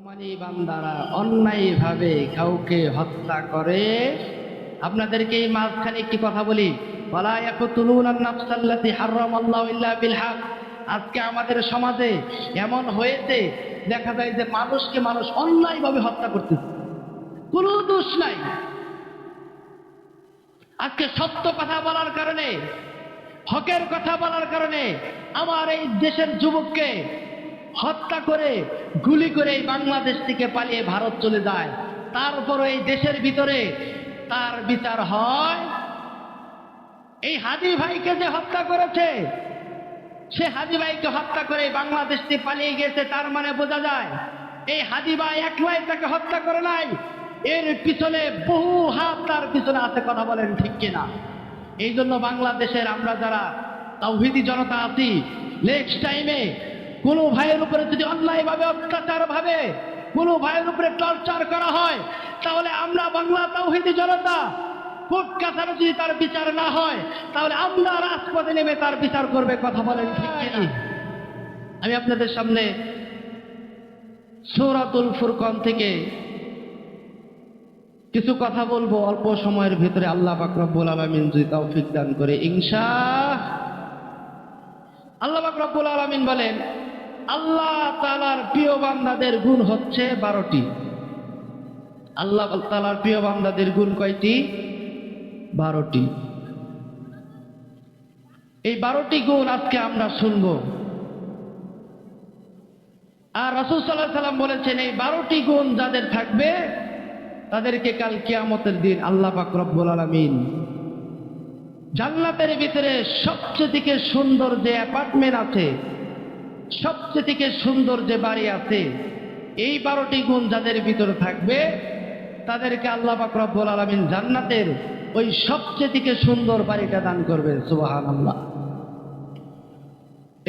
রহমানি বান্দারা অন্যায়ভাবে কাউকে হত্যা করে। আপনাদেরকে এই মাঝখানে একটি কথা বলি, ওয়ালা ইয়াকতুলুনান নাফসাল্লাতী হারামাল্লাহু ইল্লা বিল হক। আজকে আমাদের সমাজে এমন হয়েছে, দেখা যায় যে মানুষকে মানুষ অন্যায়ভাবে হত্যা করতেছে, কোনো দোষ নাই। আজকে সত্য কথা বলার কারণে, হকের কথা বলার কারণে আমার এই দেশের যুবককে হত্যা করে, গুলি করে এই বাংলাদেশ থেকে পালিয়ে ভারত চলে যায়। তারপরে এই দেশের ভিতরে তার বিচার হয়। এই হাদি ভাইকে যে হত্যা করেছে, সে হাদি ভাইকে হত্যা করে বাংলাদেশ থেকে পালিয়ে গেছে, তার মানে বোঝা যায় এই হাদি ভাই একলাই তাকে হত্যা করে নাই, এর পিছনে বহু হাত তার পিছনে আছে। কথা বলেন ঠিক কিনা? এই জন্য বাংলাদেশের আমরা যারা তাওহীদি জনতা আছি, নেক্সট টাইমে কোনো ভাইয়ের উপরে যদি অন্যায়ভাবে অত্যাচার ভাবে কোনো ভাইয়ের উপরে টর্চার করা হয়, তাহলে আমরা বাংলা তাওহীদি জনতা কোর্ট কাছারি যদি তার বিচার না হয়, তাহলে আমরা রাজপথে নেমে তার বিচার করবে। কথা বলেন ঠিক কিনা? আমি আপনাদের সামনে সূরাতুল ফুরকান থেকে কিছু কথা বলবো অল্প সময়ের ভিতরে, আল্লাহ পাক রব্বুল আলামিন যদি তৌফিক দান করে ইনশাআল্লাহ। আল্লাহ পাক রব্বুল আলামিন বলেন, আল্লাহ তাআলার প্রিয় বান্দাদের গুণ হচ্ছে 12টি। আল্লাহ তাআলার প্রিয় বান্দাদের গুণ কয়টি? 12টি। এই 12টি গুণ আজকে আমরা শুনবো। আর রাসূল সাল্লাল্লাহু আলাইহি সাল্লাম বলেছেন, এই 12টি গুণ যাদের থাকবে তাদেরকে কাল কিয়ামতের দিন আল্লাহ পাক রব্বুল আলামিন জান্নাতের ভিতরে সবচেয়ে থেকে সুন্দর যে অ্যাপার্টমেন্ট আছে, সবচেয়ে থেকে সুন্দর যে বাড়ি আছে, এই 12টি গুণ যাদের ভিতরে থাকবে তাদেরকে আল্লাহ পাক রব্বুল আলামিন জান্নাতের ওই সবচেয়ে থেকে সুন্দর বাড়িটা দান করবে। সুবহানাল্লাহ।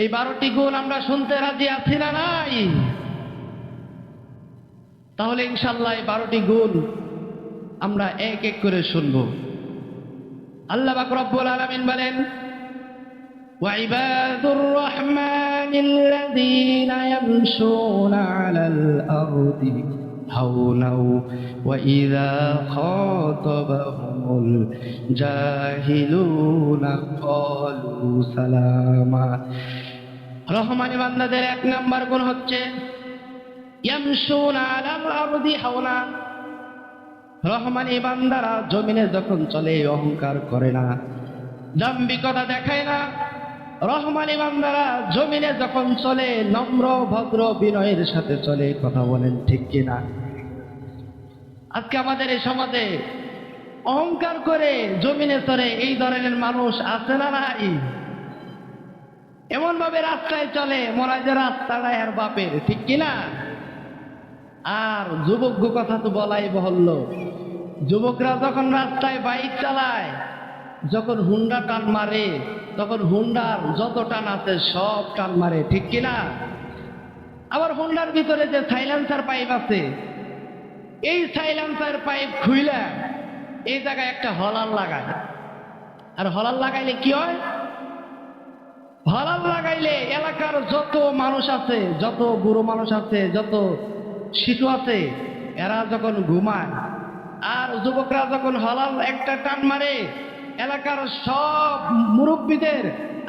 এই 12টি গুণ আমরা শুনতে রাজি আছি না নাই? তাহলে ইনশাআল্লাহ এই 12টি গুণ আমরা এক এক করে শুনব। আল্লাহ পাক রব্বুল আলামিন বলেন, ওয়াইবাদুর রহমানিল্লাযীনা ইয়ামশুনা আলাল আরদি হাওনাও ওয়া ইযা খাতাবাহুমুল জাহিলুনা ক্বালু সালামা। রহমানি বান্দাদের এক নাম্বার গুণ হচ্ছে ইয়ামশুনা আলাল আরদি হাওনা। রহমানি বান্দারা জমিনে যখন চলে অহংকার করে না, দাম্ভিকতা দেখায় না। রহমানি বান্দারা জমিনে যখন চলে নম্র ভদ্র বিনয়ের সাথে চলে। কথা বলেন ঠিক কিনা? আজকে আমাদের এই সমাজে অহংকার করে জমিনে চলে এই ধরনের মানুষ আছে না নাই? এমন ভাবে রাস্তায় চলে মনে হয় যে রাস্তাটা এর বাপের। ঠিক কিনা? আর যুবক কথা তো বলাই বহল্য, যুবকরা যখন রাস্তায় বাইক চালায়, যখন হুন্ডা টান মারে, তখন হুন্ডার যত টান আছে সব টান মারে। ঠিক কিনা? আবার হুন্ডার ভিতরে যে সাইলেন্সার পাইপ আছে, এই সাইলেন্সার পাইপ খুইলা এই জায়গায় একটা হলার লাগায়। আর হলার লাগাইলে কি হয়? হলার লাগাইলে এলাকার যত মানুষ আছে, যত বুড়ো মানুষ আছে, যত শিশু আছে, এরা যখন ঘুমায় আর যুবকরা যখন হলাল একটা টান মারে, এলাকার সব মুরব্বীদের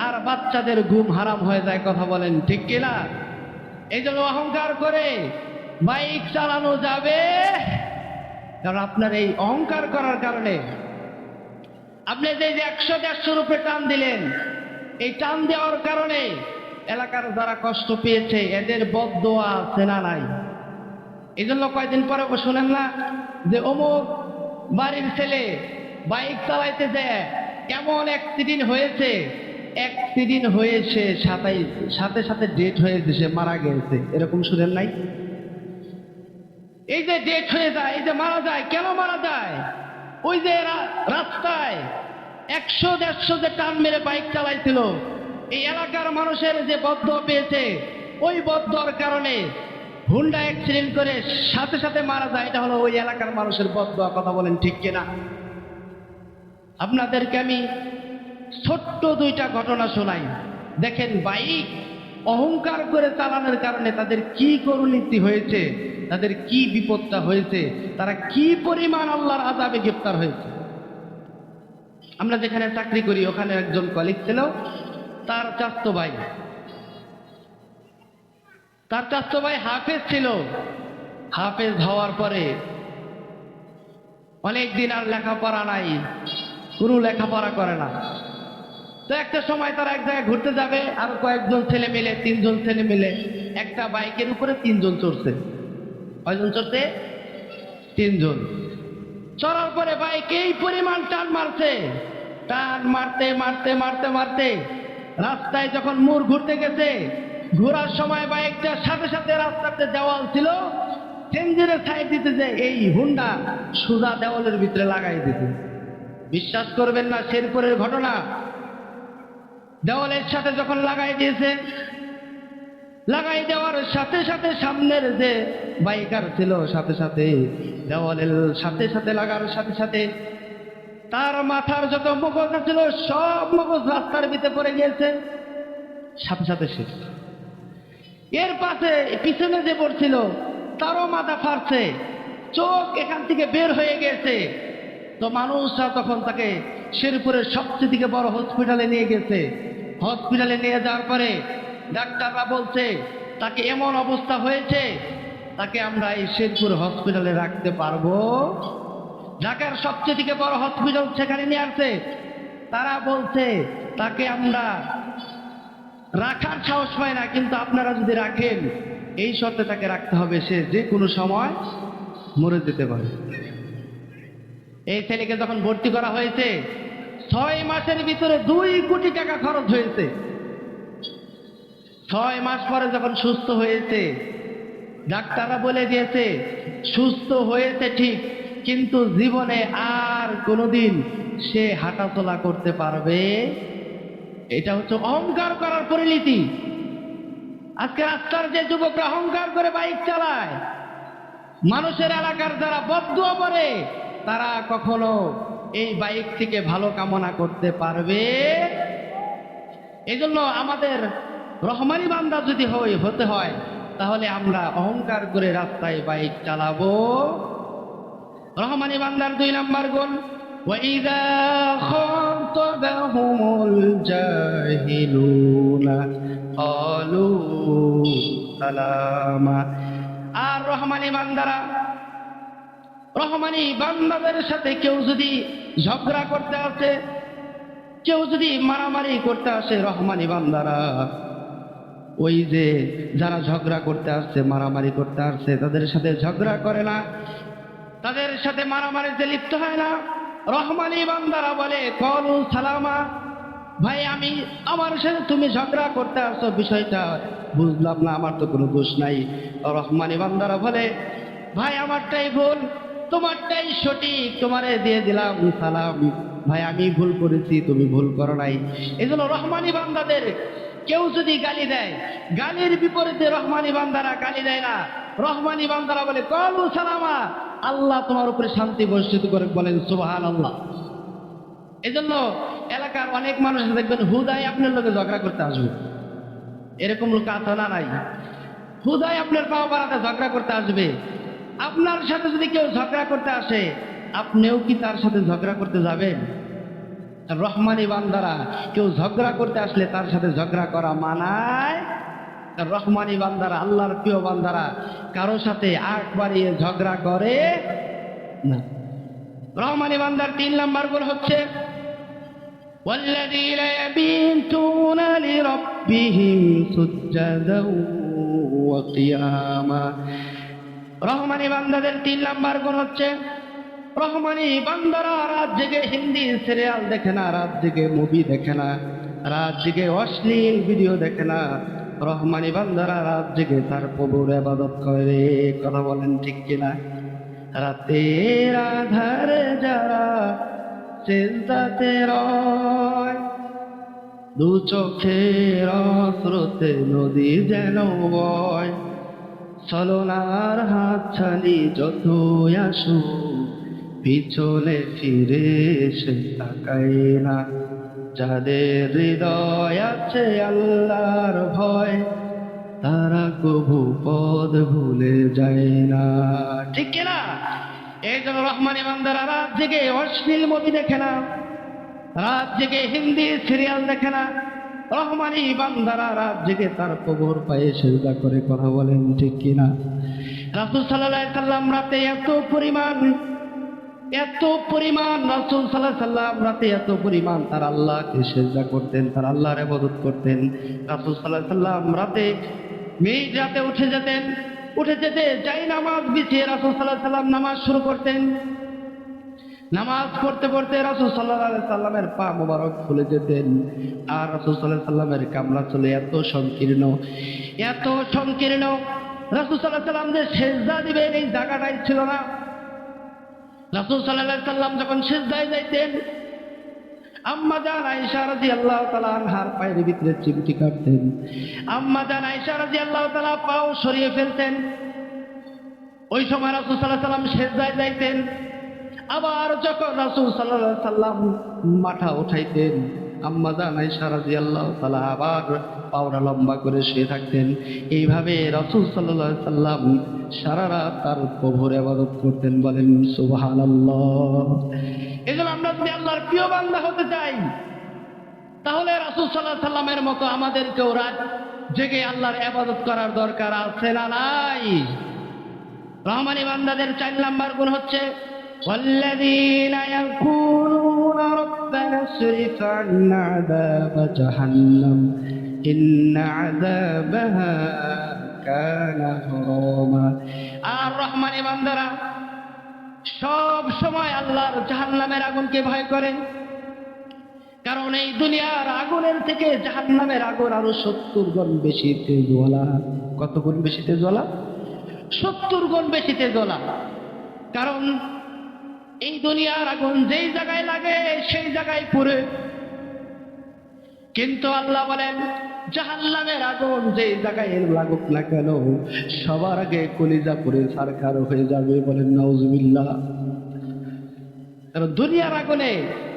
আর বাচ্চাদের ঘুম হারাম হয়ে যায়। কথা বলেন ঠিক কিনা? এই জন্য অহংকার করে বাইক চালানো যাবে, কারণ আপনার এই অহংকার করার কারণে আপনি যে 100-150 রুপে টান দিলেন, এই টান দেওয়ার কারণে এলাকার যারা কষ্ট পেয়েছে এদের বদদোয়া আছে না নাই? এই জন্য কয়েকদিন পরে শুনেন না যে অমুক বাড়ির ছেলে বাইক চালাইতে যায় কেমন অ্যাক্সিডেন্ট হয়েছে, অ্যাক্সিডেন্ট হয়েছে সাথে সাথে ডেট হয়েছে, সে মারা গেছে। এরকম শুনেন নাই? এই যে ডেট হয়ে যায়, এই যে মারা যায়, কেন মারা যায়? ওই যে রাস্তায় 100-150 যে টান মেরে বাইক চালাইছিল, এই এলাকার মানুষের যে বদদোয়া পেয়েছে, ওই বদদোয়ার কারণে হুন্ডা অ্যাক্সিডেন্ট করে সাথে সাথে মারা যায়। এটা হলো ওই এলাকার মানুষের বদদোয়া। কথা বলেন ঠিক কিনা? আপনাদেরকে আমি ছোট্ট 2টা ঘটনা শোনাই। দেখেন, বাইক অহংকার করে চালানোর কারণে তাদের কি করুণীতি হয়েছে, তাদের কি বিপদটা হয়েছে, তারা কি পরিমাণ আল্লাহর আযাবে গ্রেফতার হয়েছে। আমরা যেখানে চাকরি করি ওখানে একজন কলিগ ছিল, তার চাচাতো ভাই হাফেজ ছিল। হাফেজ হওয়ার পরে অনেকদিন আর লেখাপড়া নাই, কোনো লেখাপড়া করে না। তো একটা সময় তারা এক জায়গায় ঘুরতে যাবে, আর কয়েকজন ছেলে মিলে, 3জন ছেলে মিলে একটা বাইকের উপরে 3জন চড়ছে। কয়জন চড়ছে? 3জন। চড়ার পরে বাইকে এই পরিমাণ টান মারছে, টান মারতে মারতে মারতে মারতে রাস্তায় যখন মোড় ঘুরতে গেছে, ঘোরার সময় বাইকটার সাথে সাথে রাস্তাতে দেওয়াল ছিল, চেঞ্জিনের সাইড দিতে যে এই হুন্ডা সোজা দেওয়ালের ভিতরে লাগাই দিতে। বিশ্বাস করবেন না, শেরপুরের ঘটনা। দেওয়ালের সাথে যখন লাগাই দিয়েছে, লাগাই দেওয়ার সাথে সাথে সামনের যে বাইকার ছিল সাথে সাথে দেওয়ালের সাথে সাথে লাগার সাথে সাথে তার মাথার যত মগজ ছিল সব মগজ রাস্তার ভিতরে পড়ে গিয়েছে, সাথে সাথে শেষ। এর পাশে পিছনে যে পড়ছিল তারও মাথা ফাটছে, চোখ এখান থেকে বের হয়ে গেছে। তো মানুষরা তখন তাকে শেরপুরের সবচেয়ে বড় হসপিটালে নিয়ে গেছে। হসপিটালে নিয়ে যাওয়ার পরে ডাক্তাররা বলছে তাকে এমন অবস্থা হয়েছে, তাকে আমরা এই শেরপুর হসপিটালে রাখতে পারবো। ঢাকার সবচেয়ে বড় হসপিটাল সেখানে নিয়ে আসছে, তারা বলছে তাকে আমরা রাখার সাহস পায় না, কিন্তু আপনারা যদি রাখেন এই শর্তে তাকে রাখতে হবে, সে যে কোনো সময় মরে যেতে পারে। এই ছেলেকে যখন ভর্তি করা হয়েছে 6 মাসের ভিতরে 2 কোটি টাকা খরচ হয়েছে। 6 মাস পরে যখন সুস্থ হয়েছে, ডাক্তাররা বলে দিয়েছে সুস্থ হয়েছে ঠিক, কিন্তু জীবনে আর কোনোদিন সে হাঁটাচলা করতে পারবে। এটা হচ্ছে অহংকার করার পরিণতি। আজকে রাস্তার যে যুবকরা অহংকার করে বাইক চালায়, মানুষের এলাকার যারা বদদুয়া করে, তারা কখনো এই বাইক থেকে ভালো কামনা করতে পারবে? এই জন্য আমাদের রহমানি বান্দা যদি হতে হয়, তাহলে আমরা অহংকার করে রাস্তায় বাইক চালাবো। রহমানি বান্দার 2 নম্বর গুণ, ওয়াইদা খাতাবাহুমুল জাহিলুনা ক্বালু সালামা। আর রহমানি বান্দাদের সাথে কেউ যদি ঝগড়া করতে আসে, কেউ যদি মারামারি করতে আসে, রহমানি বান্দারা ওই যে যারা ঝগড়া করতে আসছে, মারামারি করতে আসছে, তাদের সাথে ঝগড়া করে না, তাদের সাথে মারামারিতে লিপ্ত হয় না। রহমানি বান্দারা বলে ক্বালু সালামা, ভাই আমার সাথে তুমি ঝগড়া করতে আসছো, বিষয়টা বুঝলাম না, আমার তো কোনো দোষ নাই। রহমানি বান্দারা বলে ভাই আমারটাই ভুল, তোমারটাই সঠিক, তোমারে দিয়ে দিলাম সালাম, ভাই আমি ভুল করেছি, তুমি ভুল করো নাই। এই জন্য রহমানি বান্দাদের কেউ যদি গালি দেয়, গালির বিপরীতে রহমানি বান্দারা গালি দেয় না। রহমানি বান্দারা বলে ক্বালু সালামা, আল্লাহ তোমার উপরে শান্তি বর্ষিত করে, বলেন সুবহানাল্লাহ। এই জন্য এলাকার অনেক মানুষ দেখবেন হুদাই আপনার লোকে ঝগড়া করতে আসবে, এরকম লোক আছে না নাই? হুদাই আপনার পাওয়া পাড়াতে ঝগড়া করতে আসবে। আপনার সাথে যদি কেউ ঝগড়া করতে আসে, আপনিও কি তার সাথে ঝগড়া করতে যাবেন? রহমানি বান্দারা কেউ ঝগড়া করতে আসলে তার সাথে ঝগড়া করা মানায়। রহমানি বান্দারা, আল্লাহর প্রিয় বান্দারা কারো সাথে আগ বাড়িয়ে ঝগড়া করে না। রহমানি বান্দার 3 নম্বর গুণ হচ্ছে والذين يبيتون لربهم سجدا وقياما। রহমানি বান্দাদের 3 নম্বর গুণ হচ্ছে, রহমানি বান্দারা রাত জেগে হিন্দি সিরিয়াল দেখে না, রাত জেগে মুভি দেখে না, রাত জেগে অশ্লীল ভিডিও দেখে না। রহমানি বান্দারা রাত জেগে তার প্রভুর ইবাদত করে। কথা বলেন ঠিক কিনা? রাতের আধারে যারা সিজদাতে রয়, 2 চোখের স্রোতে নদী যেন বয়, ছলনার হাতছানি যতই আসুক পিছনে ফিরে সে তাকায় না। যাদের হৃদয় আছে আল্লাহর ভয়, তারা কবু পদ ভুলে যায় না। ঠিক কিনা? এই জন্য রহমানি বান্দারা রাত জেগে অশ্লীল মুভি দেখে না, রাত জেগে হিন্দি সিরিয়াল দেখে না। রহমানি বান্দারা রাত জেগে তার কবর পায়ে সেজদা করে। কথা বলেন ঠিক কিনা? রাসূল সাল্লাল্লাহু আলাইহি সাল্লাম রাতে এত পরিমাণ রাসূল সাল্লাল্লাহু আলাইহি সাল্লাম রাতে এত পরিমাণ তার আল্লাহকে সেজদা করতেন, তার আল্লাহর ইবাদত করতেন। রাসূল সাল্লাল্লাহু আলাইহি সাল্লাম রাতে রাতে উঠে যেতে যাই নামাজ বিছিয়ে রাসূল সাল্লাল্লাহু আলাইহি সাল্লাম নামাজ শুরু করতেন। নামাজ পড়তে পড়তে রাসূল সাল্লাল্লাহু আলাইহি সাল্লামের পা মোবারক ফুলে যেতেন। আর রাসূল সাল্লাল্লাহু আলাইহি সাল্লামের কামরা চলে এত সংকীর্ণ রাসূল সাল্লাল্লাহু আলাইহি সাল্লাম যে সেজদা দিবেন এই জায়গাটাই ছিল না। রাসূল সাল্লাল্লাহু আলাইহি সাল্লাম যখন সেজদায় যাইতেন, আম্মা জান আয়েশা রাদিয়াল্লাহু তাআলা আনহার পায়ের ভিতরে চিমটি কাটতেন। আম্মা জান আয়েশা রাদিয়াল্লাহু তাআলা পাও সরিয়ে ফেলতেন। ওই সময় রাসূল সাল্লাল্লাহু আলাইহি সাল্লাম সেজদায় যাইতেন। আবার যখন রাসূল সাল্লাল্লাহু আলাইহি সাল্লাম মাথা উঠাইতেন, আম্মা জান আয়েশা রাদিয়াল্লাহু তাআলা আবার পাওটা লম্বা করে শুয়ে থাকতেন। এইভাবে রাসূল সাল্লাল্লাহু আলাইহি সাল্লাম সারা রাত তার প্রভুর ইবাদত করতেন। বলেন সুবহানাল্লাহ। এজন্য আমরা যদি আল্লাহর প্রিয় বান্দা হতে চাই, তাহলে রাসূল সাল্লাল্লাহু আলাইহি সাল্লামের মতো আমাদেরকেও রাত জেগে আল্লাহর ইবাদত করার দরকার আছে না নাই? রহমানি বান্দাদের 4 নাম্বার গুণ হচ্ছে والذين يقولون ربنا اصرف عنا عذاب جهنم إن عذابها كان غراما। আর রহমানি বান্দারা সব সময় আল্লাহর জাহান্নামের আগুনকে ভয় করে, কারণ এই দুনিয়ার আগুনের থেকে জাহান্নামের আগুন আরো 70 গুণ বেশি তেজওয়ালা। কত গুণ বেশি তেজওয়ালা? 70 গুণ বেশি তেজওয়ালা। কারণ এই দুনিয়ার আগুন যেই জায়গায় লাগে সেই জায়গায় পুড়ে, কিন্তু আল্লাহ বলেন জাহান্নামের আগুন যেই জায়গায় লাগুক না কেন সবার আগে কলিজা পুড়ে ছারখার হয়ে যাবে। বলেন নাউজুবিল্লাহ। কারণ দুনিয়ার আগুনে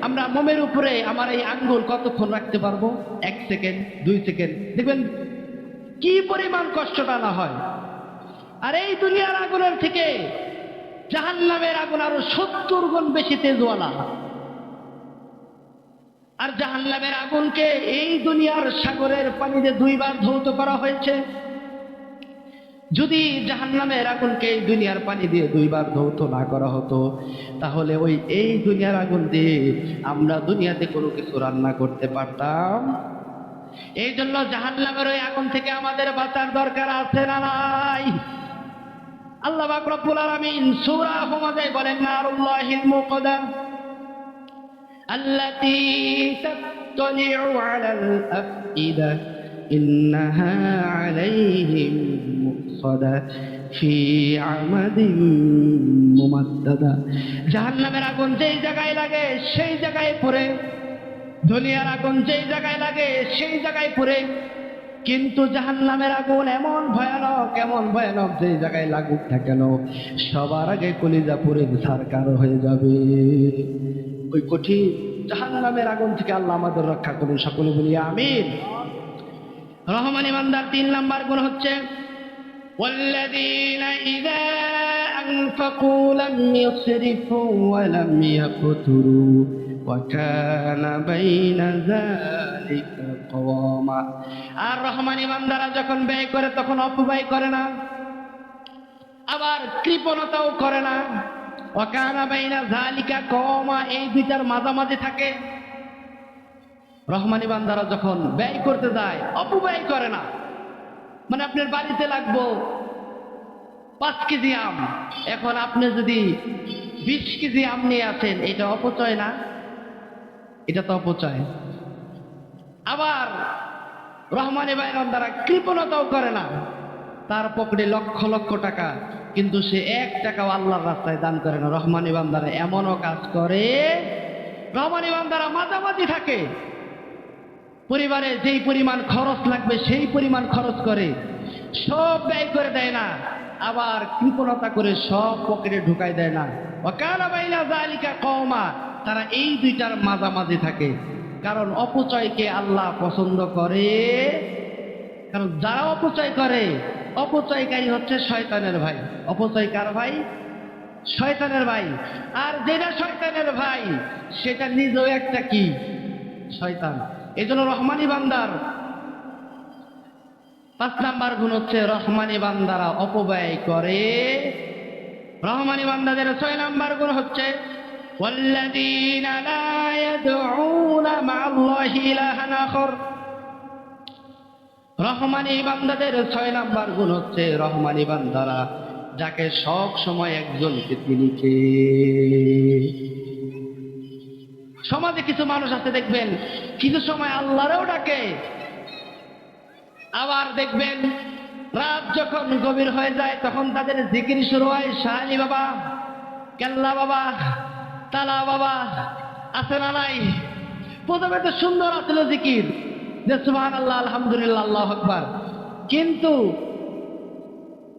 আমরা মোমের উপরে আমার এই আঙ্গুল কতক্ষণ রাখতে পারবো? 1 সেকেন্ড, 2 সেকেন্ড, দেখবেন কি পরিমাণ কষ্টটা না হয়। আর এই দুনিয়ার আগুনের থেকে জাহান্নামের আগুন আরো 70 গুণ বেশি তেজওয়ালা। আর জাহান্নামের আগুনকে এই দুনিয়ার সাগরের পানিতে 2 বার ধৌত করা হয়েছে। যদি জাহান্নামের আগুনকে এই দুনিয়ার পানি দিয়ে 2 বার ধৌত না করা হতো, তাহলে এই দুনিয়ার আগুন দিয়ে আমরা দুনিয়াতে কোনো কিছু রান্না করতে পারতাম। এই জন্য জাহান্নামের ওই আগুন থেকে আমাদের বাঁচার দরকার আছে না নাই? আল্লাহ পাক রব্বুল আলামিন সূরা হুমাযায় বলেন নারুল্লাহিল মুকদ্দা আল্লাতী তাত্তালিউ আলাল আফইদা ইন্নাহা আলাইহিম মুকসাদা ফি আমাদিন মুমাদ্দাদা। জাহান্নামের আগুন যেই জায়গায় লাগে সেই জায়গায় পুড়ে, দুনিয়ার আগুন যেই জায়গায় লাগে সেই জায়গায় পুড়ে। কিন্তু জাহান্নামের আগুন এমন ভয়ানক যে জায়গায় লাগুক না কেন সবার আগে কলিজা পুড়ে ছারখার হয়ে যাবে। ওই কঠিন জাহান্নামের আগুন থেকে আল্লাহ আমাদের রক্ষা করুন। সকলে বলি আমিন। রহমানি বান্দার 3 নাম্বার গুণ হচ্ছে والذين إذا أنفقوا لم يسرفوا ولم يقتروا وكان بين ذلك قواما। আর রহমানি বান্দারা যখন ব্যয় করে তখন অপব্যয় করে না, আবার কৃপণতাও করে না। ওয়াকানা বাইনা যালিকা কওমা, এই দুইটার মাঝামাঝি থাকে। রহমানি বান্দারা যখন ব্যয় করতে যায় অপব্যয় করে না। মানে আপনার বাড়িতে লাগবো 5 কেজি আম, এখন আপনি যদি 20 কেজি আম নিয়ে আসেন, এটা অপচয় না? এটা তো অপচয়। আবার রহমানি বান্দারা কৃপণতাও করে না। তার পকেটে লক্ষ লক্ষ টাকা, কিন্তু সে 1 টাকাও আল্লাহর রাস্তায় দান করে না। রহমানি বান্দারা এমনও কাজ করে, রহমানি বান্দারা মাঝামাঝি থাকে। পরিবারে যেই পরিমাণ খরচ লাগবে সেই পরিমাণ খরচ করে, সব ব্যয় করে দেয় না। আবার কৃপণতা করে সব পকেটে ঢুকাই দেয় না। ওয়াকানা বাইনা যালিকা কওমা, তারা এই দুইটার মাঝামাঝি থাকে। কারণ অপচয়কে আল্লাহ পছন্দ করে। কারণ যারা অপচয় করে, অপচয়কারী হচ্ছে শয়তানের ভাই। অপচয় কার ভাই? শয়তানের ভাই। আর যেটা শয়তানের ভাই সেটা নিজেও একটা কি? শয়তান। এই জন্য রহমানি বান্দার 5 নাম্বার গুণ হচ্ছে রহমানি বান্দারা অপব্যয় করে। রহমানি বান্দাদের 6 নাম্বার গুণ হচ্ছে ওয়াল্লাযীনা লা ইয়াদউনা মা'আল্লাহি ইলাহান আখর। রহমানি বান্দাদের 6 নাম্বার গুণ হচ্ছে রহমানি বান্দারা যাকে সব সময় একজনকে তিনিকে। সমাজে কিছু মানুষ আছে দেখবেন কিছু সময় আল্লাহরেও ডাকে, আবার দেখবেন রাত যখন গভীর হয়ে যায় তখন তাদের জিকির শুরু হয়, শাহ বাবা, কেল্লা বাবা, তালা বাবা, আছে না নাই? প্রথমে তো সুন্দর আছিল জিকির, যে সুবহানাল্লাহ, আলহামদুলিল্লাহ, আল্লাহু আকবার, কিন্তু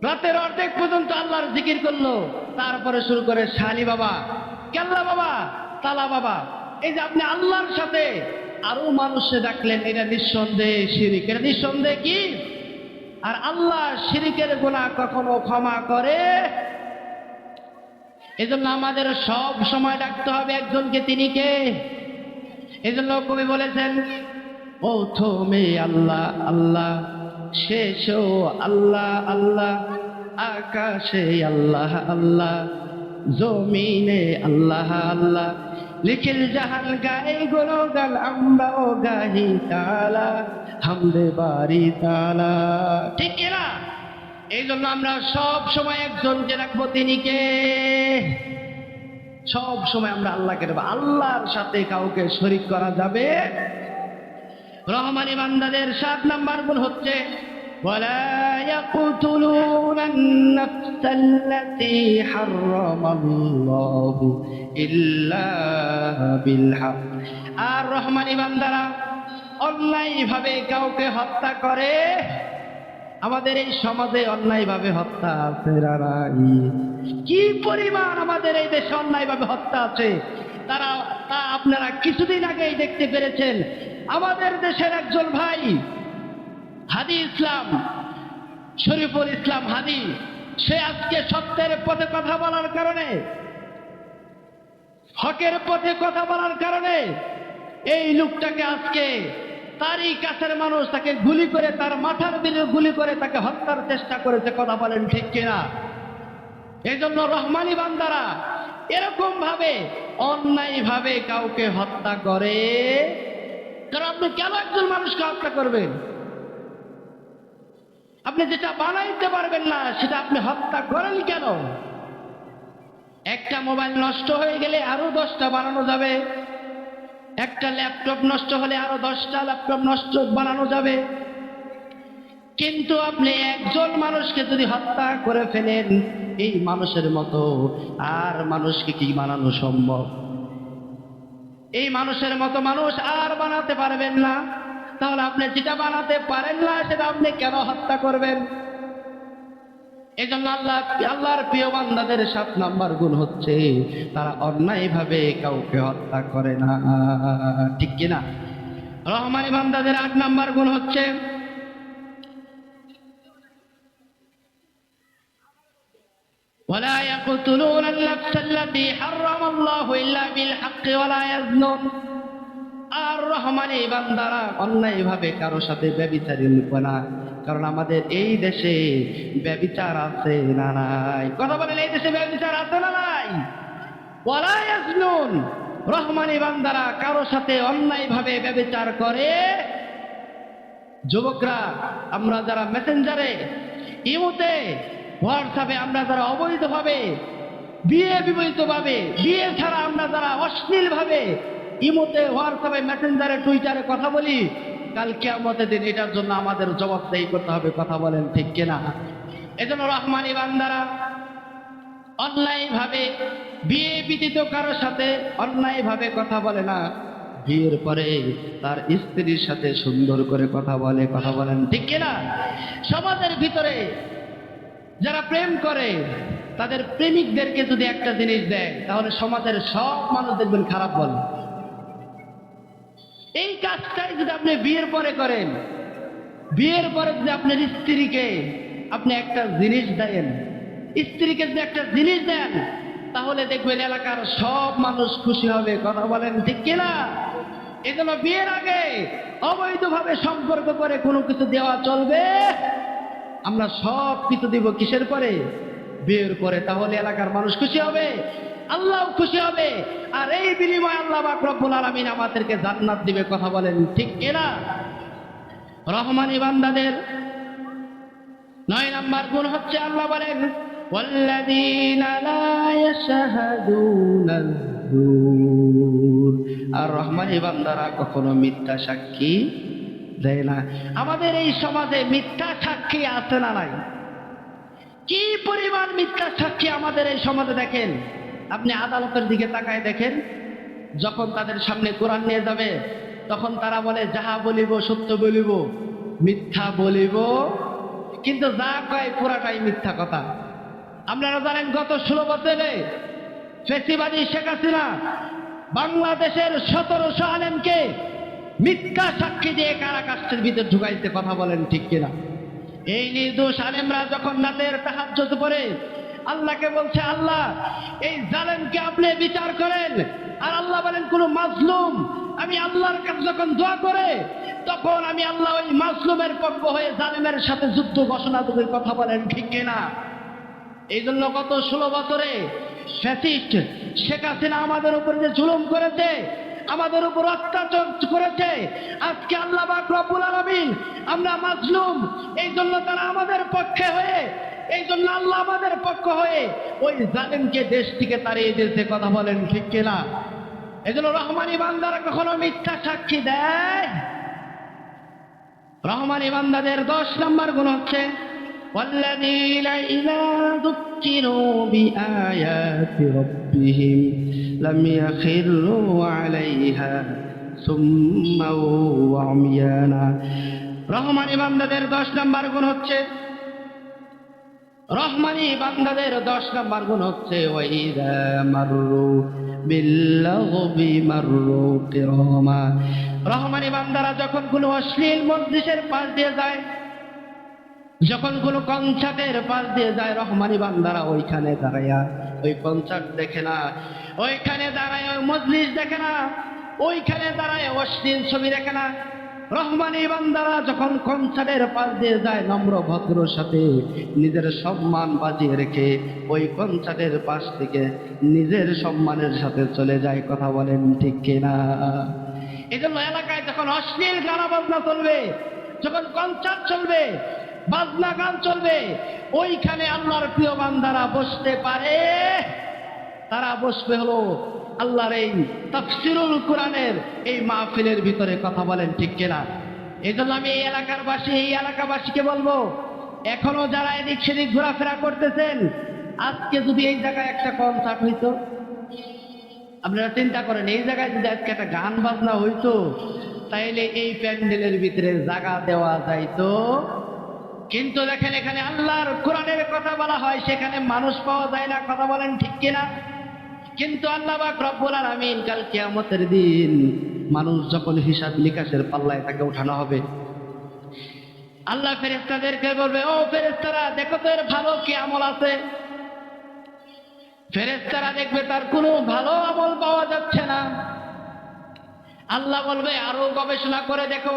রাতের অর্ধেক পর্যন্ত আল্লাহর জিকির করলো, তারপরে শুরু করে শালি বাবা, কেল্লা বাবা, তালা বাবা। এই যে আপনি আল্লাহর সাথে আরো মানুষে ডাকলেন, এটা নিঃসন্দেহে শিরিক। এটা নিঃসন্দেহে কি? আর আল্লাহ শিরিকের গুনাহ কখনো ক্ষমা করে? এজন্য আমাদের সব সময় ডাকতে হবে একজনকে, তিনি কে? এজন্য কবি বলেছেন প্রথমে আল্লাহ আল্লাহ, শেষও আল্লাহ আল্লাহ, আকাশে আল্লাহ আল্লাহ, জমিনে আল্লাহ আল্লাহ, লিখিল জাহান গায়ে গুণগান আমরাও গাহি তাআলা, হামদে বারি তাআলা। ঠিক কিনা? এই জন্য আমরা সব সময় একজনকে রাখবো, তিনি কে? সব সময় আমরা আল্লাহকে রাখবো। আল্লাহর সাথে কাউকে শরীক করা যাবে। রহমানি বান্দাদের 7 নাম্বার গুণ হচ্ছে ওয়ালা ইয়াকতুলুনান নাফসাল্লাতী হারামাল্লাহু ইল্লা বিল হক। আর রহমানি বান্দারা অন্যায়ভাবে কাউকে হত্যা করে। আমাদের এই সমাজে অন্যায়ভাবে হত্যা আছে না নাই? কি পরিমাণ আমাদের এই দেশে অন্যায়ভাবে হত্যা আছে তা আপনারা কিছুদিন আগেই দেখতে পেরেছেন। আমাদের দেশের একজন ভাই হাদি ইসলাম, শরীফুল ইসলাম হাদি, সে আজকে সত্যের পথে কথা বলার কারণে, হকের পথে কথা বলার কারণে এই লোকটাকে আজকে তারই কাছের মানুষ তাকে গুলি করে, তার মাথার দিকে গুলি করে তাকে হত্যার চেষ্টা করেছে। কথা বলেন ঠিক কিনা? এই জন্য রহমানি বান্দারা এরকম ভাবে অন্যায় ভাবে কাউকে হত্যা করে। কারণ আপনি কেন একজন মানুষকে হত্যা করবেন? আপনি যেটা বানাইতে পারবেন না সেটা আপনি হত্যা করেন কেন? একটা মোবাইল নষ্ট হয়ে গেলে আরো 10টা বানানো যাবে, একটা ল্যাপটপ নষ্ট হলে আরো 10টা ল্যাপটপ নষ্ট বানানো যাবে। কিন্তু আপনি একজন মানুষকে যদি হত্যা করে ফেলেন, এই মানুষের মতো আর মানুষকে কি বানানো সম্ভব? এই মানুষের মতো মানুষ আর বানাতে পারবেন না। তাহলে আপনি যেটা বানাতে পারেন না সেটা আপনি কেন হত্যা করবেন? এই জন্য আল্লাহর প্রিয় বান্দাদের 7 নাম্বার গুণ হচ্ছে তারা অন্যায়ভাবে কাউকে হত্যা করে না। ঠিক কিনা? রহমানি বান্দাদের 8 নাম্বার গুণ হচ্ছে ওয়ালা ইয়াকতুলুনা আন-নাফসাল্লাতী হারামাল্লাহু ইল্লা বিল হাক্কি ওয়ালা ইয়াজনুন। আর রহমানি বান্দারা অন্যায়ভাবে কারো সাথে ব্যভিচারী লিখবে না। কারণ আমাদের এই দেশে ব্যভিচার আছে না নাই? কথা বলেন, এই দেশে ব্যভিচার আছে না নাই? ওয়ালা ইয়াজনুন। রহমানি বান্দারা কারো সাথে অন্যায়ভাবে ব্যভিচার করে। যুবকরা, আমরা যারা মেসেঞ্জারে, ইমোতে, হোয়াটসঅ্যাপে আমরা যারা অবৈধভাবে বিবাহিতভাবে, বিয়ে ছাড়া আমরা যারা অশ্লীলভাবে ইমোতে, হোয়াটসঅ্যাপে, মেসেঞ্জারে, টুইটারে কথা বলি, কাল কিয়ামতের দিন এটার জন্য আমাদের জবাবদেহি করতে হবে। কথা বলেন ঠিক কিনা? এজন্য রহমানি বান্দারা অন্যায়ভাবে বিয়ে ব্যতীত কারোর সাথে অন্যায়ভাবে কথা বলে না। বিয়ের পরে তার স্ত্রীর সাথে সুন্দর করে কথা বলে। কথা বলেন ঠিক কিনা? সমাজের ভিতরে যারা প্রেম করে তাদের প্রেমিকদেরকে যদি একটা জিনিস দেয় তাহলে সমাজের সব মানুষ দেখবেন খারাপ বলে। এই কাজটাই যদি আপনি বিয়ের পরে করেন, বিয়ের পরে যদি আপনার স্ত্রীকে আপনি একটা জিনিস দেন, স্ত্রীকে যদি একটা জিনিস দেন, তাহলে দেখবেন এলাকার সব মানুষ খুশি হবে। কথা বলেন ঠিক কিনা? এজন্য বিয়ের আগে অবৈধভাবে সম্পর্ক করে কোনো কিছু দেওয়া চলবে? আমরা সব কিছু দিব কিসের পরে? বিয়ের পরে। তাহলে এলাকার মানুষ খুশি হবে, আল্লাহও খুশি হবে, আর এই বিনিময়ে আল্লাহ পাক রব্বুল আলামিন আমাদেরকে জান্নাত দিবে। কথা বলেন ঠিক কিনা? রহমানি বান্দাদের 9 নম্বর গুণ হচ্ছে, আল্লাহ বলেন ওয়াল্লাযীনা লা ইয়াশহাদুনা আয-যুর। আর রহমানি বান্দারা কখনো মিথ্যা সাক্ষী দেয় না। আমাদের এই সমাজে মিথ্যা সাক্ষী আছে না নাই? কি পরিমাণ মিথ্যা সাক্ষী আমাদের এই সমাজে! দেখেন, আপনি আদালতের দিকে তাকায় দেখেন, যখন তাদের সামনে কোরআন নিয়ে যাবে, তখন তারা বলে যাহা বলিব সত্য বলিব, মিথ্যা বলিব, কিন্তু যা কয় পুরাটাই মিথ্যা কথা। আপনারা জানেন গত 16 বছরে ফ্যাসিবাদী শেখ হাসিনা বাংলাদেশের 1700 আলেমকে মিথ্যা সাক্ষী দিয়ে কারাগারের ভিতর ঢুকাইতে। কথা বলেন ঠিক কিনা? এই নির্দোষ আলেমরা যখন রাতের তাহাজ্জুদ পড়ে আল্লাহকে বলছে, আল্লাহ এই জালেমকে আপনি বিচার করেন, আর আল্লাহ বলেন কোন মাজলুম আমি আল্লাহর কাছে যখন দোয়া করে, তখন আমি আল্লাহ ওই মাজলুমের পক্ষ হয়ে জালেমের সাথে যুদ্ধ ঘোষণা দেব। কথা বলেন ঠিক কিনা? এই জন্য গত 16 বছরে ফ্যাসিস্ট শেখ হাসিনা আমাদের উপর যে জুলুম করেছে, আমাদের উপর অত্যাচার করেছে, আজকে আল্লাহ পাক রব্বুল আলামিন আমরা মাজলুম, এই জন্য তারা আমাদের পক্ষে হয়ে, এই জন্য আল্লাহ আমাদের পক্ষ হয়ে ওই জালেমকে দেশ থেকে তাড়িয়ে দিয়েছে। কথা বলেন ঠিক কিনা? এই জন্য রহমানি বান্দারা কখনো মিথ্যা সাক্ষী দেয়? রহমানি বান্দাদের 10 নম্বর গুণ হচ্ছে ওয়াল্লাযীনা ইযা যুক্কিরু বিআয়াতি রাব্বিহিম লাম ইয়াখিরু আলাইহা সুম্মা ওয়া উমিয়ানা। রহমানি বান্দাদের 10 নম্বর গুণ হচ্ছে, রহমানি বান্দাদের 10 নম্বর গুণ হচ্ছে ওয়াইদা মাররু বিল্লাগবি মাররু কিরামা। রহমানি বান্দারা যখন কোনো অশ্লীল মজলিসের পাশ দিয়ে যায়, যখন কোনো কনসার্টের পাশ দিয়ে যায়, রহমানি বান্দারা ওইখানে দাঁড়ায়া ওই কনসার্ট দেখে না, ওইখানে দাঁড়ায় ওই মজলিস দেখে না, ওইখানে দাঁড়ায় অশ্লীল ছবি দেখে না। রহমানি বান্দারা যখন কনসার্টের পাশ দিয়ে যায়, নম্র ভদ্রর সাথে নিজের সম্মান বাজিয়ে রেখে ওই কনসার্টের পাশ থেকে নিজের সম্মানের সাথে চলে যায়। কথা বলেন ঠিক কিনা? এই জন্য এলাকায় যখন অশ্লীল গানা বাজনা চলবে, যখন কনসার্ট চলবে, বাজনা গান চলবে, ওইখানে আল্লাহর প্রিয় বান্দারা বসতে পারে। তারা বসবে হলো আল্লাহর এই তাফসীরুল কোরআনের এই মাহফিলের ভিতরে। কথা বলেন ঠিক কিনা? এই জন্য আমি এই এলাকাবাসীকে বলবো, এখনো যারা এদিক সেদিক ঘোরাফেরা করতেছেন, আজকে যদি এই জায়গায় একটা কনসার্ট হইতো, আপনারা চিন্তা করেন, এই জায়গায় যদি আজকে একটা গান বাজনা হইতো, তাইলে এই প্যান্ডেলের ভিতরে জায়গা দেওয়া যাইতো। কিন্তু দেখেন, এখানে আল্লাহর কোরআনের কথা বলা হয়, সেখানে মানুষ পাওয়া যায় না। কথা বলেন ঠিক কিনা? কিন্তু আল্লাহ পাক রব্বুল আলামিন কাল কিয়ামতের দিন মানুষ যখন হিসাব নিকাশের পাল্লায় তাকে উঠানো হবে, আল্লাহ ফেরেশতাদেরকে বলবে, ও ফেরেশতারা দেখো তো এর ভালো কি আমল আছে। ফেরেশতারা দেখবে তার কোনো ভালো আমল পাওয়া যাচ্ছে না। আল্লাহ বলবে আরো গবেষণা করে দেখো,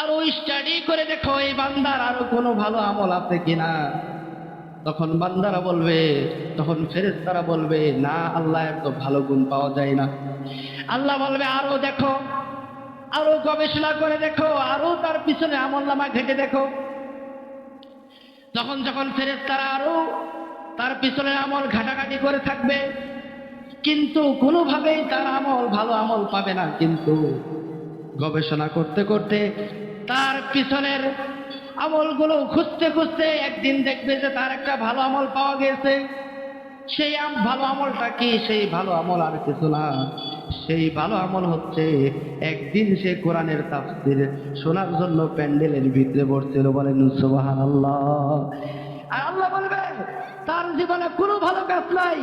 আরো স্টাডি করে দেখো এই বান্দার আরো কোনো ভালো আমল আছে কিনা। তখন বান্দারা বলবে, তখন ফেরেশতারা বলবে, না আল্লাহ এত ভালো গুণ পাওয়া যায় না। আল্লাহ বলবে আরো দেখো, আরো গবেষণা করে দেখো, আরো তার পিছনে আমলনামা ঘেটে দেখো। যখন ফেরেশতারা আরো তার পিছনে আমল ঘাটাঘাটি করে থাকবে, কিন্তু কোনোভাবেই তার আমল ভালো আমল পাবে না। কিন্তু গবেষণা করতে করতে তার পিছনের আমলগুলো খুঁজতে খুঁজতে একদিন দেখবে যে তার একটা ভালো আমল পাওয়া গেছে। সেই ভালো আমলটা কি? সেই ভালো আমল আর কিছু না, সেই ভালো আমল হচ্ছে একদিন সে কোরআনের তাফসীর শোনার জন্য প্যান্ডেলের ভিতরে বসছিল। বলেন সুবহানাল্লাহ। আর আল্লাহ বলবে তার জীবনে কোনো ভালো কাজ নাই,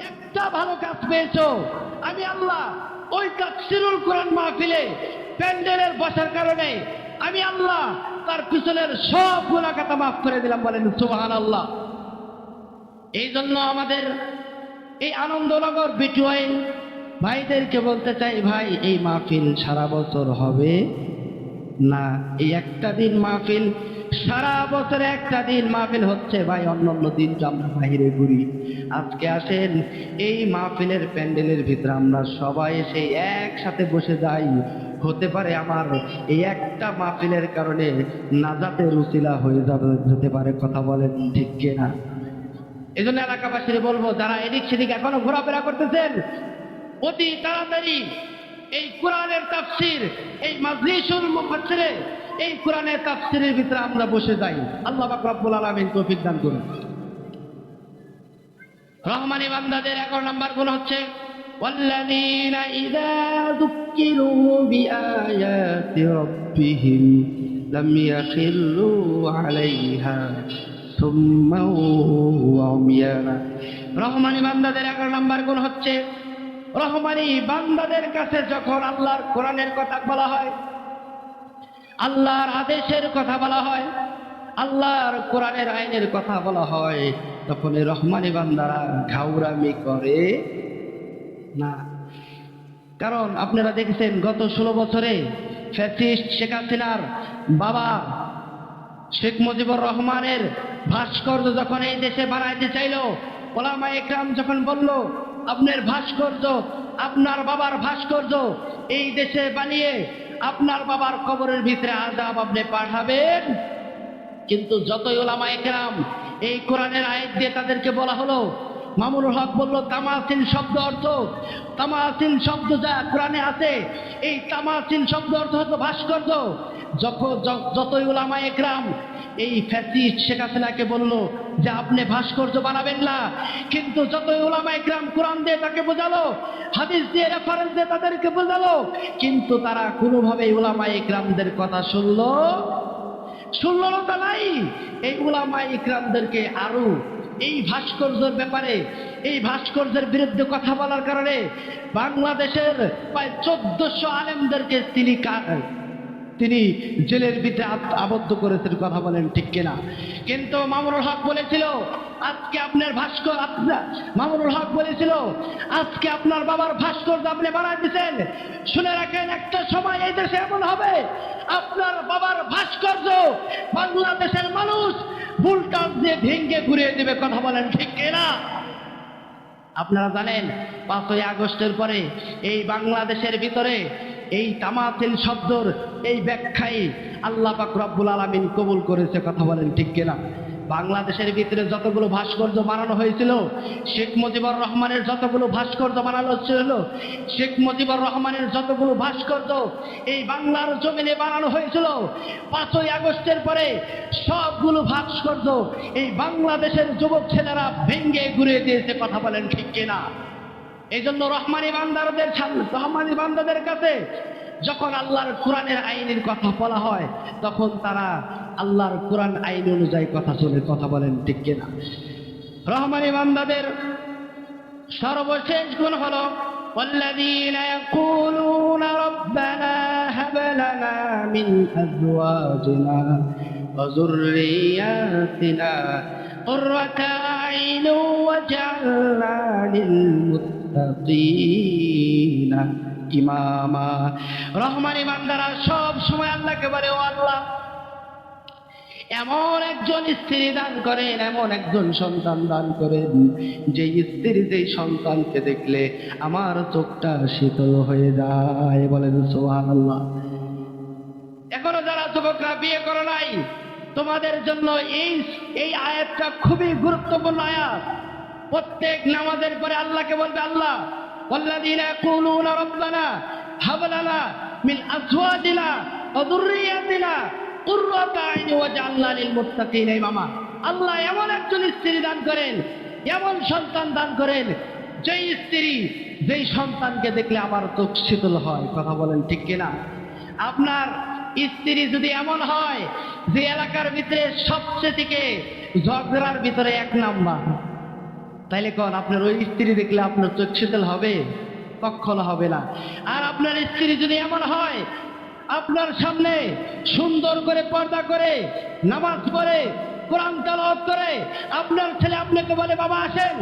একটা ভালো কাজ পেয়েছো, আমি আল্লাহ ওই তাফসীরুল কোরআন মাহফিলে প্যান্ডেলের বসার কারণে আমি আল্লাহ তার পিছনের সব গুনাহ খাতা মাফ করে দিলাম। বলেন সুবহানাল্লাহ। এই জন্য আমাদের এই আনন্দনগর বিটুয়াইন ভাইদেরকে বলতে চাই, ভাই এই মাহফিল সারা বছর হবে না, এই একটা দিন মাহফিল, সারা বছরে একটা দিন মাহফিল হচ্ছে ভাই, অন্য দিন তো আমরা বাইরে ঘুরি। আজকে আসেন এই মাহফিলের প্যান্ডেলের ভিতরে আমরা সবাই এসে একসাথে বসে যাই, হতে পারে আমার এই একটা মাহফিলের কারণে নাজাতের উসিলা হয়ে যাবে, হতে পারে। কথা বলেন ঠিক কিনা? এই জন্য এলাকাবাসীর বলবো, যারা এদিক সেদিক এখনো ঘোরাফেরা করতেছেন, অতি তাড়াতাড়ি এই কোরআনের তাফসীর, এই মাজলিসুল মুফাসসিরে, এই কোরআনের তাফসীরের ভিতরে আমরা বসে যাই। আল্লাহ পাক রব্বুল আলামিন তৌফিক দান করুন। রহমানি বান্দাদের 11 নম্বর গুণ হচ্ছে ওয়াল্লাযীনা ইযা যুক্কিরু বিআয়াতি রাব্বিহিম লাম ইয়াখিল্লু আলাইহা সুম্মা ওয়া উমিয়ানা। রহমানি বান্দাদের 11 নম্বর গুণ হচ্ছে, রহমানি বান্দাদের কাছে যখন আল্লাহর কোরআনের কথা বলা হয়, আল্লাহর আদেশের কথা বলা হয়, আল্লাহর কোরআনের আইনের কথা বলা হয়, তখন এই রহমানি বান্দারা ঘাউরামি করে না। কারণ আপনারা দেখেছেন গত 16 বছরে ফ্যাসিস্ট শেখ হাসিনার বাবা শেখ মুজিবুর রহমানের ভাস্কর্য যখন এই দেশে বানাইতে চাইল, ওলামায়ে কেরাম যখন বলল আপনার ভাস্কর্য, আপনার বাবার ভাস্কর্য এই দেশে বানিয়ে আপনার বাবার কবরের ভিতরে আযাব আপনি পাঠাবেন, কিন্তু যতই ওলামায়ে কেরাম এই কোরআনের আয়াত দিয়ে তাদেরকে বলা হলো, মামুনুল হক বলল তামাসিল শব্দ অর্থ, তামাসিল শব্দ যা কোরআনে আছে, এই তামাসিল শব্দ অর্থ হলো ভাস্কর্য। যতই ওলামায়ে কেরাম এই ফ্যাসিস্ট শেখ হাসিনাকে বলল যে আপনি ভাস্কর্য বানাবেন না, কিন্তু যতই ওলামায়ে কেরাম কোরআন দিয়ে তাকে বোঝালো, হাদিস দিয়ে রেফারেন্স দিয়ে তাদেরকে বোঝালো, কিন্তু তারা কোনোভাবেই ওলামায়ে কেরামদের কথা শুনলো না। তা নাই, এই ওলামায়ে কেরামদেরকে আরো এই ভাস্কর্যের ব্যাপারে, এই ভাস্কর্যের বিরুদ্ধে কথা বলার কারণে বাংলাদেশের প্রায় 1400 আলেমদেরকে তিনি জেলের ভিতরে আবদ্ধ করেছেন। কথা বলেন ঠিক কিনা? কিন্তু মামুনুল হক বলেছিল আজকে আপনার মামুনুল হক বলেছিল আজকে আপনার বাবার ভাস্কর্য আপনি বানাই দিচ্ছেন, শুনে রাখেন একটা সময় এই দেশে এমন হবে আপনার বাবার ভাস্কর্য বাংলাদেশের মানুষ বুলটাস দিয়ে ভেঙে ঘুরিয়ে দেবে। কথা বলেন ঠিক কিনা? আপনারা জানেন 5ই আগস্টের পরে এই বাংলাদেশের ভিতরে এই তামাসিল শব্দর এই ব্যাখ্যাই আল্লাহ পাক রব্বুল আলামিন কবুল করেছে। কথা বলেন ঠিক কিনা? বাংলাদেশের ভিতরে যতগুলো ভাস্কর্য বানানো হয়েছিল, শেখ মুজিবুর রহমানের যতগুলো ভাস্কর্য বানানো হচ্ছিল, শেখ মুজিবুর রহমানের যতগুলো ভাস্কর্য এই বাংলার জমিনে বানানো হয়েছিল, 5ই আগস্টের পরে সবগুলো ভাস্কর্য এই বাংলাদেশের যুবক ছেলেরা ভেঙে ঘুরিয়ে দিয়েছে। কথা বলেন ঠিক কিনা? এই জন্য রহমানি বান্দাদের কাছে যখন আল্লাহর কোরআনের আইনের কথা বলা হয়, তখন তারা আল্লাহর কোরআন আইন অনুযায়ী কথা চলে। কথা বলেন ঠিক কিনা? রহমানি বান্দাদের সর্বশেষ গুণ হলো والذين يقولون ربنا هب لنا من أزواجنا وذرياتنا قرة أعين واجعلنا للمتقين ইমামা। রহমানি বান্দারা সব সময় আল্লাহকে বলে, ও আল্লাহ এমন একজন স্ত্রী দান করেন, এমন একজন সন্তান দান করেন, যে স্ত্রী যেই সন্তানকে দেখলে আমার চোখটা শীতল হয়ে যায়। বলেন সুবহানাল্লাহ। এখনো যারা যুবকরা বিয়ে করে নাই, তোমাদের জন্য এই আয়াতটা খুবই গুরুত্বপূর্ণ আয়াত। প্রত্যেক নামাজের পরে আল্লাহকে বলবে, আল্লাহ والذين يقولون ربنا هب لنا من أزواجنا وذرياتنا قرة أعين واجعلنا للمتقين إماما। আল্লাহ এমন একজন স্ত্রী দান করেন, এমন সন্তান দান করেন, যেই স্ত্রী যেই সন্তানকে দেখলে আমার চোখ শীতল হয়। কথা বলেন ঠিক কিনা? আপনার স্ত্রী যদি এমন হয় যে এলাকার ভিতরে সবচেয়ে থেকে ঝগড়ার ভিতরে 1 নাম্বার, তাইলে কোন আপনার ওই স্ত্রী দেখলে আপনার চোখ শীতল হবে? কখনো হবে না। আর আপনার স্ত্রী যদি এমন হয়, আপনার সামনে সুন্দর করে পর্দা করে নামাজ পড়ে কোরআন তেলাওয়াত করে, আপনার ছেলে আপনাকে বলে বাবা আসেন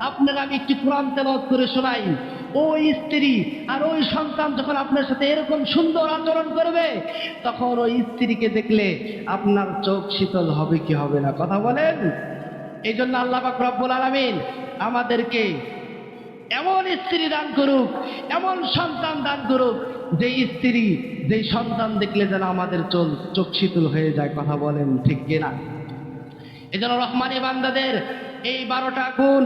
আপনারা আমি একটি কোরআন তেলাওয়াত করে শোনাই, ওই স্ত্রী আর ওই সন্তান যখন আপনার সাথে এরকম সুন্দর আচরণ করবে, তখন ওই স্ত্রীকে দেখলে আপনার চোখ শীতল হবে কি হবে না? কথা বলেন। এই জন্য আল্লাহ পাক রব্বুল আলামিন আমাদেরকে এমন স্ত্রী দান করুক, এমন সন্তান দান করুক, যে স্ত্রী যেই সন্তান দেখলে যেন আমাদের চোখ শীতল হয়ে যায়। কথা বলেন ঠিক কিনা? এই জন্য রহমানি বান্দাদের এই 12টা গুণ,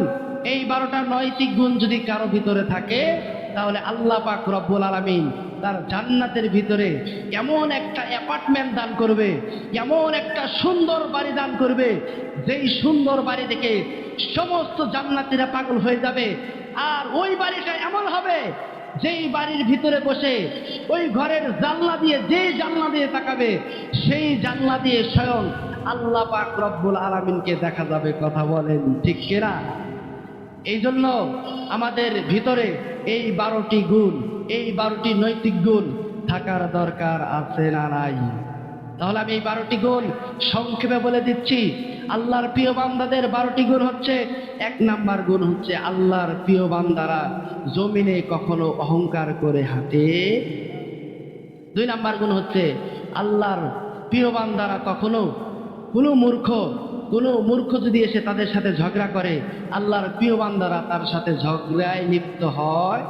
এই 12টা নৈতিক গুণ যদি কারো ভিতরে থাকে, তাহলে আল্লাহ পাক রব্বুল আলামিন তার জান্নাতের ভিতরে এমন একটা অ্যাপার্টমেন্ট দান করবে, এমন একটা সুন্দর বাড়ি দান করবে, যেই সুন্দর বাড়ি দেখে সমস্ত জান্নাতীরা পাগল হয়ে যাবে। আর ওই বাড়িটা এমন হবে, যেই বাড়ির ভিতরে বসে ওই ঘরের জানলা দিয়ে, যেই জানলা দিয়ে তাকাবে, সেই জানলা দিয়ে স্বয়ং আল্লাহ পাক রব্বুল আলামিনকে দেখা যাবে। কথা বলেন ঠিক কিনা? এই জন্য আমাদের ভিতরে এই 12টি গুণ, এই 12টি নৈতিক গুণ থাকার দরকার আছে না নাই? তাহলে আমি এই 12টি গুণ সংক্ষেপে বলে দিচ্ছি। আল্লাহর প্রিয় বান্দাদের 12টি গুণ হচ্ছে, 1 নাম্বার গুণ হচ্ছে আল্লাহর প্রিয় বান্দারা জমিনে কখনো অহংকার করে হাঁটে। 2 নাম্বার গুণ হচ্ছে আল্লাহর প্রিয় বান্দারা কখনো কোনো মূর্খ যদি এসে তাদের সাথে ঝগড়া করে, আল্লাহর প্রিয় বান্দারা তার সাথে ঝগড়ায় লিপ্ত হয়।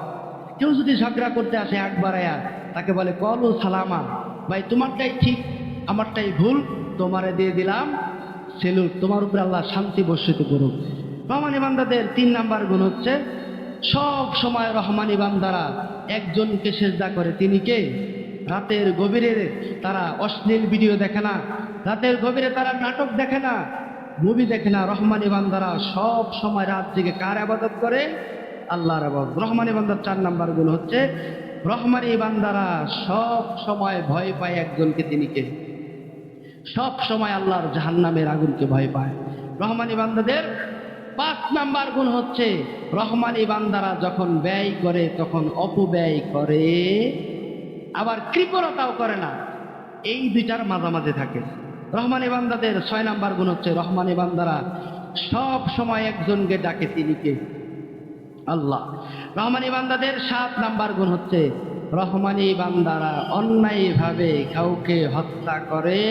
কেউ যদি ঝগড়া করতে আসে একবার তাকে বলে কলু সালামা, ভাই তোমারটাই ঠিক আমারটাই ভুল, তোমারে দিয়ে দিলাম সেলুট, তোমার উপরে আল্লাহ শান্তি বর্ষিত করুক। রহমানি বান্দাদের 3 নাম্বার গুণ হচ্ছে সব সময় রহমানি বান্দারা একজনকে সেজদা করে। তিনি কে? রাতের গভীরে তারা অশ্লীল ভিডিও দেখে না, রাতের গভীরে তারা নাটক দেখে না, মুভি দেখে না। রহমানি বান্দারা সব সময় রাত জেগে কার ইবাদত করে? আল্লাহর ইবাদত। রহমানি বান্দার 4 নাম্বার গুণ হচ্ছে রহমানি বান্দারা সব সময় ভয় পায় একজনকে, তিনি কে? সব সময় আল্লাহর জাহান্নামের আগুনকে ভয় পায়। রহমানি বান্দাদের 5 নাম্বার গুণ হচ্ছে রহমানি বান্দারা যখন ব্যয় করে তখন অপব্যয় করে, আবার কৃপণতাও করে না। এই 2টার মাঝামাঝি থাকে। রহমানি বান্দাদের 6 নাম্বার গুণ হচ্ছে রহমানি বান্দারা সব সময় একজনকে ডাকে, তিনি কে? আল্লাহ। রহমানি বান্দাদের 7 নাম্বার গুণ হচ্ছে রহমানি বান্দারা অন্যায়ভাবে কাউকে হত্যা করে।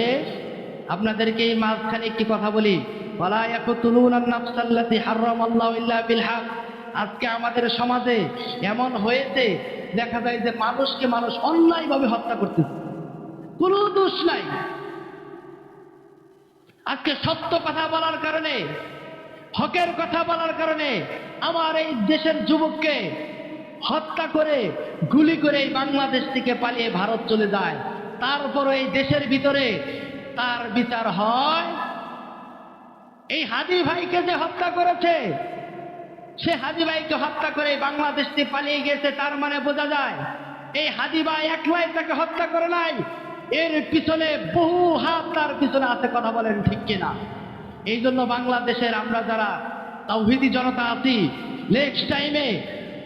আপনাদেরকে এই মাঝখানে একটি কথা বলি, ওয়ালা ইয়াকতুলুনান নাফসাল্লাতী হারামাল্লাহু ইল্লা বিল হক। আজকে আমাদের সমাজে এমন হয়েছে, দেখা যায় যে মানুষকে মানুষ অন্যায়ভাবে হত্যা করতেছে, কোনো দোষ নাই। আজকে সত্য কথা বলার কারণে, হকের কথা বলার কারণে আমার এই দেশের যুবককে হত্যা করে, গুলি করে এই বাংলাদেশ থেকে পালিয়ে ভারত চলে যায়। তারপরও এই দেশের ভিতরে তার বিচার হয়। এই হাদি ভাইকে যে হত্যা করেছে, সে হাদি ভাইকে হত্যা করে বাংলাদেশ থেকে পালিয়ে গেছে, তার মানে বোঝা যায় এই হাদি ভাই একলাই তাকে হত্যা করে নাই, এর পিছনে বহু হাত তার পিছনে আছে। কথা বলেন ঠিক কিনা? এই জন্য বাংলাদেশের আমরা যারা তাওহীদি জনতা আছি, নেক্সট টাইমে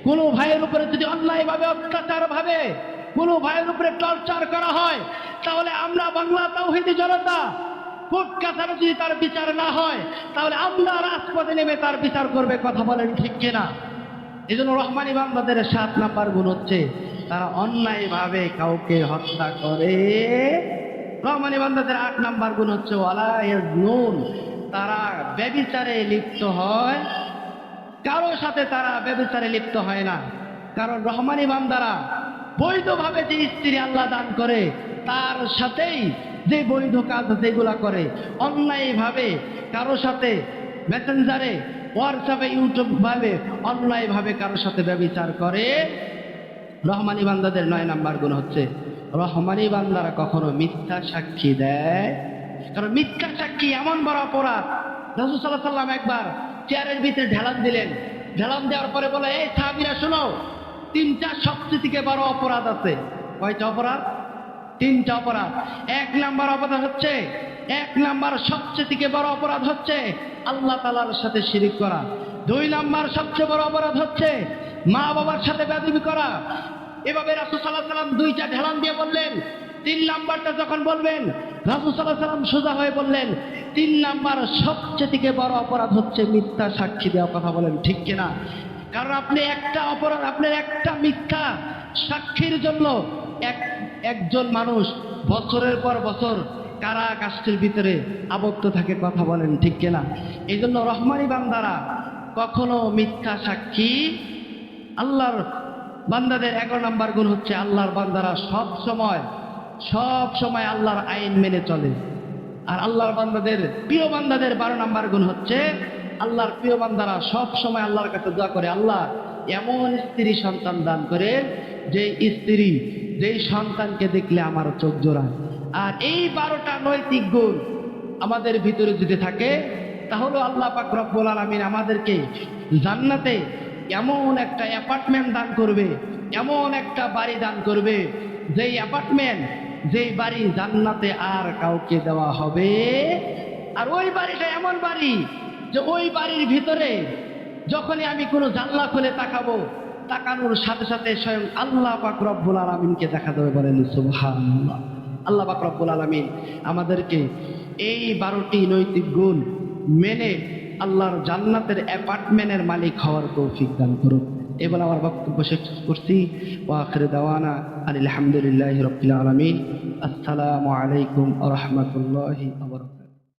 কোনো ভাইয়ের উপরে যদি অন্যায়ভাবে অত্যাচার ভাবে কোনো ভাইয়ের উপরে টর্চার করা হয়, তাহলে আমরা বাংলা তাওহীদি জনতা কোর্ট কাছারি যদি তার বিচার না হয়, তাহলে আমরা রাজপথে নেমে তার বিচার করবে। কথা বলেন ঠিক কিনা? এই জন্য রহমানি বান্দাদের 7 নাম্বার গুণ হচ্ছে তারা অন্যায়ভাবে কাউকে হত্যা করে। রহমানি বান্দাদের 8 নাম্বার গুণ হচ্ছে ওয়ালা ইয়াজনুন, তারা ব্যভিচারে লিপ্ত হয়। কারো সাথে তারা ব্যভিচারে লিপ্ত হয় না, কারণ রহমানি বান্দারা বৈধভাবে যে স্ত্রী আল্লাহ দান করে তার সাথেই যে বৈধ কাজ যেগুলা করে, অন্যায়ভাবে কারো সাথে মেসেঞ্জারে, হোয়াটসঅ্যাপে, ইউটিউব ভাবে অন্যায়ভাবে কারো সাথে ব্যভিচার করে। রহমানি বান্দাদের 9 নাম্বার গুণ হচ্ছে রহমানি বান্দারা কখনো মিথ্যা সাক্ষী দেয়। কারণ মিথ্যা সাক্ষী এমন বড় অপরাধ। রাসূল সাল্লাল্লাহু আলাইহি ওয়াসাল্লাম একবার চেয়ারের ভিতরে ঢেলান দিলেন, ঢেলান দেওয়ার পরে বলে, এই সাহাবীরা শোনো, 3টা সবচেয়ে থেকে বড় অপরাধ আছে। কয়টা অপরাধ? 3টা অপরাধ। 1 নাম্বার অপরাধ হচ্ছে, 1 নাম্বার সবচেয়ে থেকে বড় অপরাধ হচ্ছে আল্লাহ তাআলার সাথে শিরিক করা। 2 নাম্বার সবচেয়ে বড় অপরাধ হচ্ছে মা বাবার সাথে বেয়াদবি করা। এভাবে রাসূল সাল্লাল্লাহু আলাইহি ওয়াসাল্লাম দুইটা ঢেলান দিয়ে বললেন। 3 নাম্বারটা যখন বলবেন, রাসূল সাল্লাল্লাহু আলাইহি ওয়াসাল্লাম সোজা হয়ে বললেন, 3 নাম্বার সবচেয়ে থেকে বড় অপরাধ হচ্ছে মিথ্যা সাক্ষী দেওয়া। কথা বলেন ঠিক কিনা? কারণ আপনি একটা অপরাধ, আপনার একটা মিথ্যা সাক্ষীর জন্য একজন মানুষ বছরের পর বছর কারাগারের ভিতরে আবদ্ধ থাকে। কথা বলেন ঠিক কিনা? এই জন্য রহমানি বান্দারা কখনো মিথ্যা সাক্ষী, আল্লাহর বান্দাদের 11 নম্বর গুণ হচ্ছে আল্লাহর বান্দারা সব সময় আল্লাহর আইন মেনে চলে। আর আল্লাহর বান্দাদের, প্রিয় বান্দাদের 12 নম্বর গুণ হচ্ছে আল্লাহর প্রিয় বান্দারা সব সময় আল্লাহর কাছে দোয়া করে, আল্লাহ এমন স্ত্রী সন্তান দান করে যেই সন্তানকে দেখলে আমার চোখ জোড়ায়। আর এই 12টা নৈতিক গুণ আমাদের ভিতরে যদি থাকে, তাহলে আল্লাহ পাক রব্বুল আলামিন আমাদেরকে জান্নাতে এমন একটা অ্যাপার্টমেন্ট দান করবে, এমন একটা বাড়ি দান করবে, যেই অ্যাপার্টমেন্ট, যেই বাড়ি জান্নাতে আর কাউকে দেওয়া হবে। আর ওই বাড়িটা এমন বাড়ি যে ওই বাড়ির ভিতরে যখনই আমি কোনো জানলা খুলে তাকাবো, তাকানোর সাথে সাথে স্বয়ং আল্লাহ পাক রব্বুল আলামিনকে দেখা দেবে। বলেন সুবহানাল্লাহ। আল্লাহ পাক রব্বুল আলামিন আমাদেরকে এই 12টি নৈতিক গুণ মেনে আল্লাহর জান্নাতের অ্যাপার্টমেন্টের মালিক হওয়ার তৌফিক দান করুন। এবার আমার বক্তব্য শেষ করছি। ওয়া আখিরু দাওয়ানা আলহামদুলিল্লাহি রাব্বিল আলামিন। আসসালামু আলাইকুম ওয়া রাহমাতুল্লাহি ওয়া বারাকাতুহু।